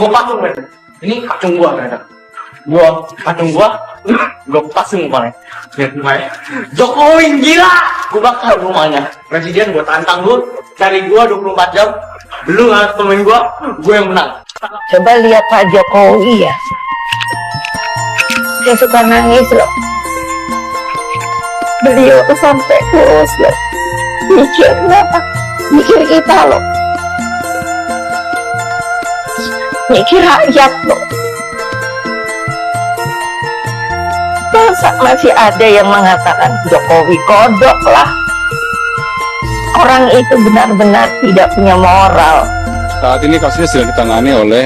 Gue pasung men. Ini kacung gua ternyata. Gue pasung mukanya. Lihat mukanya. Jokowi gila. Gue bakal rumahnya. Presiden gue tantang lu. Cari gua 24 jam. Lu nggak temuin gue yang menang. Coba lihat Pak Jokowi ya. Dia suka nangis loh. Beliau tuh sampai terus loh. Mikir kenapa? Mikir kita loh. Mikir rakyat loh. Masa masih ada yang mengatakan Jokowi kodok lah. Orang itu benar-benar tidak punya moral. Saat ini kasusnya sedang ditangani oleh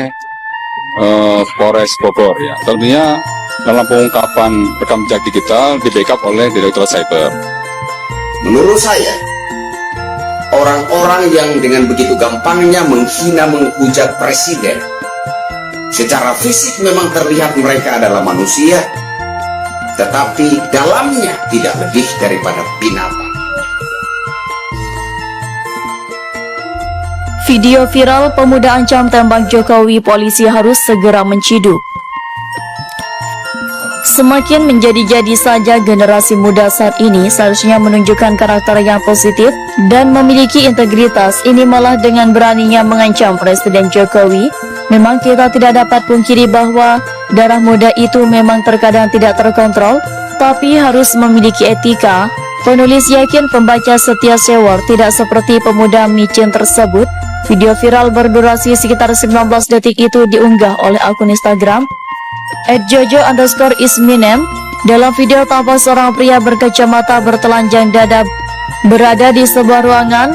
Polres Bogor ya. Tentunya dalam pengungkapan rekam jejak digital di backup oleh Direktorat Cyber. Menurut saya, orang-orang yang dengan begitu gampangnya menghina menghujat presiden, secara fisik memang terlihat mereka adalah manusia, tetapi dalamnya tidak lebih daripada binatang. Video viral pemuda ancam tembak Jokowi, polisi harus segera menciduk. Semakin menjadi-jadi saja generasi muda saat ini seharusnya menunjukkan karakter yang positif dan memiliki integritas. Ini malah dengan beraninya mengancam Presiden Jokowi. Memang kita tidak dapat pungkiri bahwa darah muda itu memang terkadang tidak terkontrol, tapi harus memiliki etika. Penulis yakin pembaca setia sewor tidak seperti pemuda micin tersebut. Video viral berdurasi sekitar 19 detik itu diunggah oleh akun Instagram @jojo_isminem. Dalam video tampak seorang pria berkacamata bertelanjang dada berada di sebuah ruangan.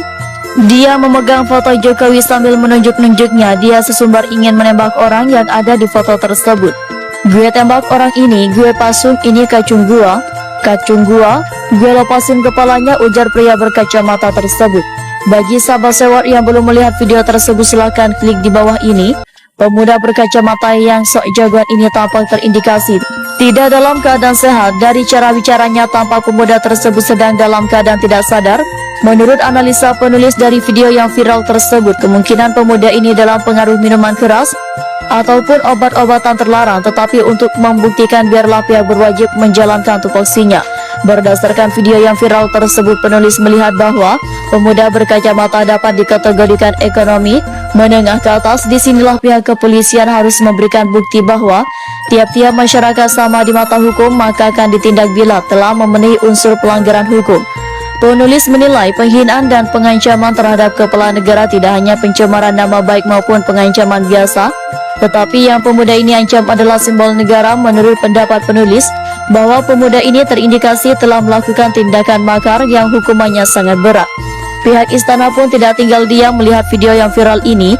Dia memegang foto Jokowi sambil menunjuk-nunjuknya. Dia sesumbar ingin menembak orang yang ada di foto tersebut. Gue tembak orang ini, gue pasung, ini kacung gua, gue lepasin kepalanya, ujar pria berkacamata tersebut. Bagi sahabat sewot yang belum melihat video tersebut, silahkan klik di bawah ini. Pemuda berkacamata yang sok jagoan ini tampak terindikasi tidak dalam keadaan sehat. Dari cara bicaranya tampak pemuda tersebut sedang dalam keadaan tidak sadar. Menurut analisa penulis dari video yang viral tersebut, kemungkinan pemuda ini dalam pengaruh minuman keras ataupun obat-obatan terlarang. Tetapi untuk membuktikan, biarlah pihak berwajib menjalankan tupoksinya. Berdasarkan video yang viral tersebut, penulis melihat bahwa pemuda berkacamata dapat dikategorikan ekonomi menengah ke atas. Disinilah pihak kepolisian harus memberikan bukti bahwa tiap-tiap masyarakat sama di mata hukum, maka akan ditindak bila telah memenuhi unsur pelanggaran hukum. Penulis menilai penghinaan dan pengancaman terhadap kepala negara tidak hanya pencemaran nama baik maupun pengancaman biasa, tetapi yang pemuda ini ancam adalah simbol negara. Menurut pendapat penulis, bahwa pemuda ini terindikasi telah melakukan tindakan makar yang hukumannya sangat berat. Pihak istana pun tidak tinggal diam melihat video yang viral ini.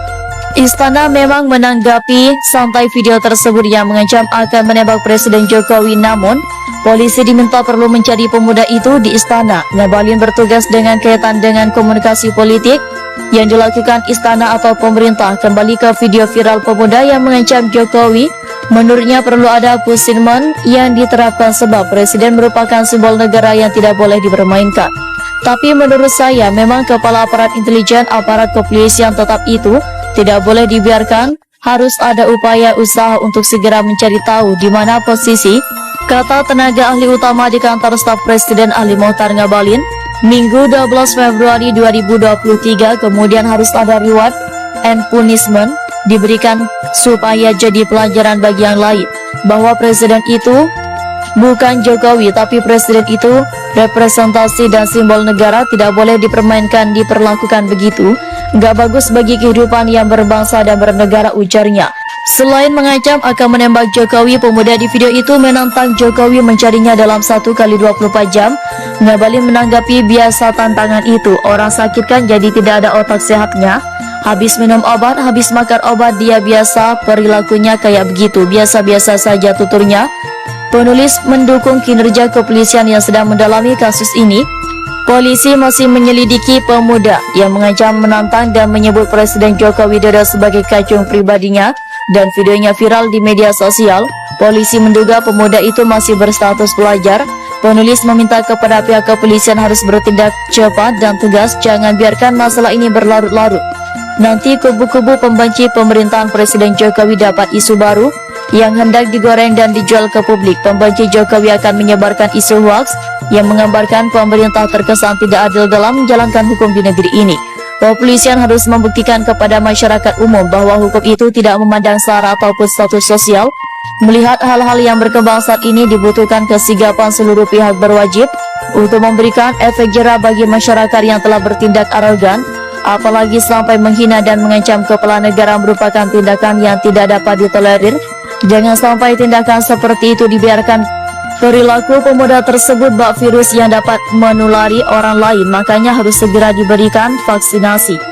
Istana memang menanggapi santai video tersebut yang mengancam akan menembak Presiden Jokowi, namun polisi diminta perlu mencari pemuda itu di istana. Ngabalin bertugas dengan kaitan dengan komunikasi politik yang dilakukan istana atau pemerintah. Kembali ke video viral pemuda yang mengancam Jokowi, menurutnya perlu ada pushment yang diterapkan sebab Presiden merupakan simbol negara yang tidak boleh dipermainkan. Tapi menurut saya memang kepala aparat intelijen, aparat kepolisian tetap itu tidak boleh dibiarkan. Harus ada upaya usaha untuk segera mencari tahu di mana posisi, kata tenaga ahli utama di kantor staf Presiden Ali Mokhtar Ngabalin, Minggu 12 Februari 2023. Kemudian harus ada reward and punishment diberikan supaya jadi pelajaran bagi yang lain, bahwa presiden itu bukan Jokowi, tapi presiden itu representasi dan simbol negara, tidak boleh dipermainkan, diperlakukan begitu. Gak bagus bagi kehidupan yang berbangsa dan bernegara, ujarnya. Selain mengancam akan menembak Jokowi, pemuda di video itu menantang Jokowi mencarinya dalam 1x24 jam. Ngabalin menanggapi biasa tantangan itu. Orang sakit kan jadi tidak ada otak sehatnya. Habis minum obat, habis makan obat, dia biasa perilakunya kayak begitu. Biasa-biasa saja, tuturnya. Penulis mendukung kinerja kepolisian yang sedang mendalami kasus ini. Polisi masih menyelidiki pemuda yang mengancam, menantang, dan menyebut Presiden Joko Widodo sebagai kacung pribadinya, dan videonya viral di media sosial. Polisi menduga pemuda itu masih berstatus pelajar. Penulis meminta kepada pihak kepolisian harus bertindak cepat dan tegas, jangan biarkan masalah ini berlarut-larut. nanti kubu-kubu pembenci pemerintahan Presiden Jokowi dapat isu baru yang hendak digoreng dan dijual ke publik. Pembenci Jokowi akan menyebarkan isu hoax yang menggambarkan pemerintah terkesan tidak adil dalam menjalankan hukum di negeri ini. Kepolisian harus membuktikan kepada masyarakat umum bahwa hukum itu tidak memandang sara ataupun status sosial. Melihat hal-hal yang berkembang saat ini, dibutuhkan kesigapan seluruh pihak berwajib untuk memberikan efek jera bagi masyarakat yang telah bertindak arogan, apalagi sampai menghina dan mengancam kepala negara merupakan tindakan yang tidak dapat ditolerir. Jangan sampai tindakan seperti itu dibiarkan. Perilaku pemuda tersebut bak virus yang dapat menulari orang lain, makanya harus segera diberikan vaksinasi.